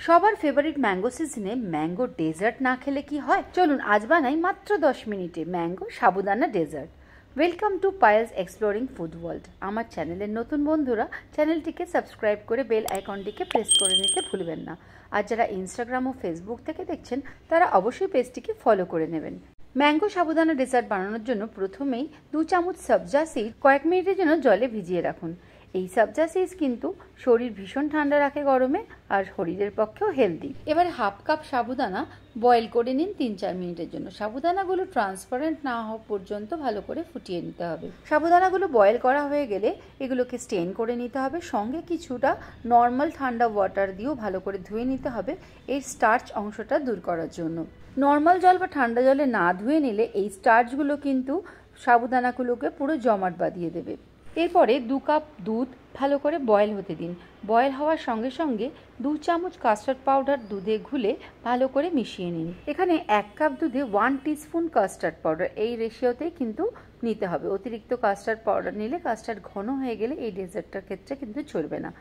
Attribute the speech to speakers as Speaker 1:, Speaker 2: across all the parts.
Speaker 1: সবার favourite mango সিজনে mango dessert না খেলে কি হয়? চলুন আজ বানাই মাত্র 10 মিনিটে mango sabudana dessert. Welcome to Payel's exploring food world. আমার চ্যানেলের নতুন বন্ধুরা চ্যানেলটিকে সাবস্ক্রাইব করে বেল আইকনটিকে প্রেস করে নিতে ভুলবেন না। আর যারা ইনস্টাগ্রাম ও ফেসবুক থেকে দেখছেন তারা অবশ্যই পেজটিকে ফলো করে নেবেন। ম্যাঙ্গো সাবুদানা ডেজার্ট বানানোর জন্য প্রথমেই 2 চামচ সবজা সিড কয়েক মিনিটের জন্য জলে ভিজিয়ে রাখুন। এই সবজা সিড কিন্তু শরীর ভীষণ ঠান্ডা রাখে গরমে, আর শরীরের পক্ষেও হেলদি। এবার হাফ কাপ সাবুদানা বয়েল করে নিন 3-4 মিনিটের জন্য। সাবুদানাগুলো ট্রান্সপারেন্ট না হওয়া পর্যন্ত ভালো করে ফুটিয়ে নিতে হবে। সাবুদানাগুলো বয়েল করা হয়ে গেলে এগুলোকে স্টেন করে নিতে হবে। সঙ্গে কিছুটা নর্মাল ঠান্ডা ওয়াটার দিয়েও ভালো করে ধুয়ে নিতে হবে এই স্টার্চ অংশটা দূর করার জন্য। নর্মাল জল বা ঠান্ডা জলে না ধুয়ে নিলে এই স্টার্চগুলো কিন্তু সাবুদানাগুলোকে পুরো জমাট বাঁধিয়ে দেবে। এরপরে 2 কাপ দুধ ভালো করে বয়েল হতে দিন। বয়েল হওয়ার সঙ্গে সঙ্গে 2 চামচ কাস্টার্ড পাউডার দুধে ঘুলে ভালো করে মিশিয়ে নিন। এখানে 1 কাপ দুধে 1 টিস্পুন কাস্টার্ড পাউডার, এই রেশিওতেই কিন্তু নিতে হবে। অতিরিক্ত কাস্টার্ড পাউডার নিলে কাস্টার্ড ঘন হয়ে গেলে এই ডেজার্টটার ক্ষেত্রে কিন্তু চলবে না।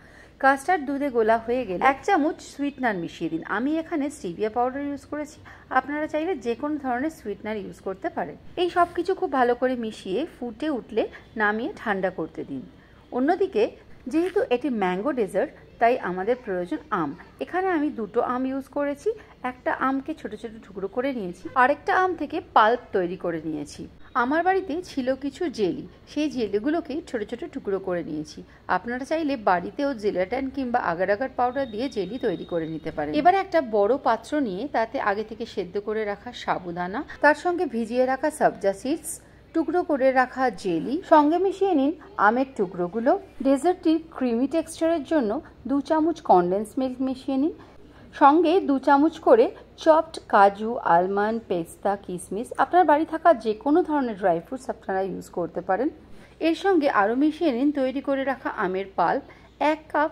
Speaker 1: কাস্টার্ড দুধে গোলা হয়ে গেলে 1 চামচ সুইটনার মিশিয়ে দিন। আমি এখানে স্টিভিয়া পাউডার ইউজ করেছি, আপনারা চাইলে যে কোনো ধরনের সুইটনার ইউজ করতে পারেন। এই সব কিছু খুব ভালো করে মিশিয়ে ফুটে উঠলে নামিয়ে ঠান্ডা করতে দিন। অন্যদিকে যেহেতু এটি ম্যাঙ্গো ডেজার্ট তাই আমাদের প্রয়োজন আম। এখানে আমি 2টো আম ইউজ করেছি। একটা আমকে ছোট ছোট টুকরো করে নিয়েছি, আরেকটা আম থেকে পাল্প তৈরি করে নিয়েছি। আমার বাড়িতে ছিল কিছু জেলি, সেই জেলিগুলোকে ছোট ছোট টুকরো করে নিয়েছি। আপনারা চাইলে বাড়িতেও জেলাটিন কিংবা আগার আগার পাউডার দিয়ে জেলি তৈরি করে নিতে পারেন। এবার একটা বড় পাত্র নিয়ে তাতে আগে থেকে সেদ্ধ করে রাখা সাবুদানা, তার সঙ্গে ভিজিয়ে রাখা সবজা সিডস, টুকরো করে রাখা জেলি সঙ্গে মিশিয়ে নিন আমের টুকরোগুলো। ডেজার্টটির ক্রিমি টেক্সচারের জন্য 2 চামচ কনডেন্স মিল্ক মিশিয়ে নিন। সঙ্গে 2 চামচ করে চপড কাজু, আলমন্ড, পেস্তা, কিশমিশ, আপনার বাড়ি থাকা যে কোনো ধরনের ড্রাই ফ্রুটস আপনারা ইউজ করতে পারেন। এর সঙ্গে আরও মিশিয়ে নিন তৈরি করে রাখা আমের পাল্প, 1 কাপ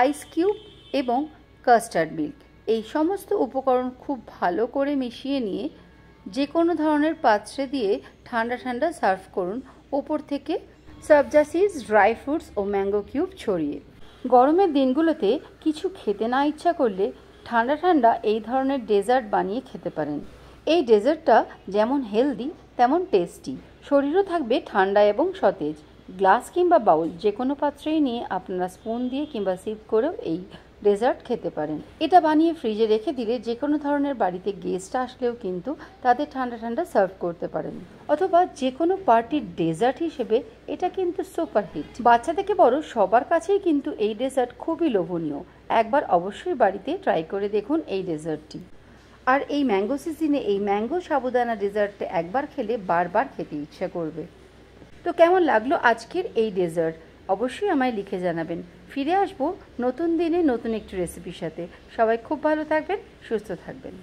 Speaker 1: আইস কিউব এবং কাস্টার্ড মিল্ক। এই সমস্ত উপকরণ খুব ভালো করে মিশিয়ে নিয়ে যে কোনো ধরনের পাত্রে দিয়ে ঠান্ডা ঠান্ডা সার্ভ করুন, ওপর থেকে সবজা সিডস, ড্রাই ফ্রুটস ও ম্যাঙ্গো কিউব ছড়িয়ে। গরমের দিনগুলোতে কিছু খেতে না ইচ্ছা করলে ঠান্ডা ঠান্ডা এই ধরনের ডেজার্ট বানিয়ে খেতে পারেন। এই ডেজার্টটা যেমন হেলদি তেমন টেস্টি, শরীরও থাকবে ঠান্ডা এবং সতেজ। গ্লাস কিংবা বাউল যে কোনো পাত্রেই নিয়ে আপনারা স্পুন দিয়ে কিংবা সিপ করেও এই ডেজার্ট খেতে পারেন। এটা বানিয়ে ফ্রিজে রেখে দিলে যে কোনো ধরনের বাড়িতে গেস্ট আসলেও কিন্তু তাদের ঠান্ডা ঠান্ডা সার্ভ করতে পারেন। অথবা যে কোনো পার্টির ডেজার্ট হিসেবে এটা কিন্তু সুপার হিট। বাচ্চা থেকে বড় সবার কাছেই কিন্তু এই ডেজার্ট খুবই লোভনীয়। একবার অবশ্যই বাড়িতে ট্রাই করে দেখুন এই ডেজার্টটি। আর এই ম্যাঙ্গো সিজনে এই ম্যাঙ্গো সাবুদানা ডেজার্টটা একবার খেলে বারবার খেতে ইচ্ছা করবে। তো কেমন লাগলো আজকের এই ডেজার্ট অবশ্যই আমায় লিখে জানাবেন। ফিরে আসবো নতুন দিনে নতুন একটি রেসিপির সাথে। সবাই খুব ভালো থাকবেন, সুস্থ থাকবেন।